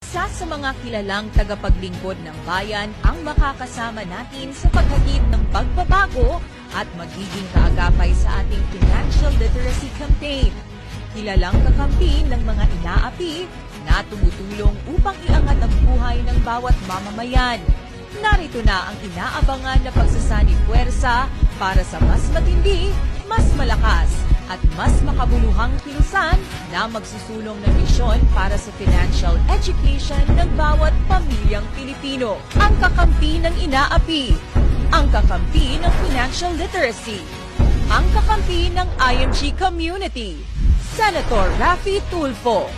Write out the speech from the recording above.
Isa sa mga kilalang tagapaglingkod ng bayan ang makakasama natin sa paghatid ng pagbabago at magiging kaagapay sa ating financial literacy campaign. Kilalang kakampi ng mga inaapi na tumutulong upang iangat ang buhay ng bawat mamamayan. Narito na ang inaabangan na pagsasani puwersa para sa mas matindi, mas malakas, at mas makabuluhang kilusan na magsusulong ng misyon para sa financial education ng bawat pamilyang Pilipino. Ang kakampi ng inaapi, ang kakampi ng financial literacy, ang kakampi ng IMG community, Senator Raffy Tulfo.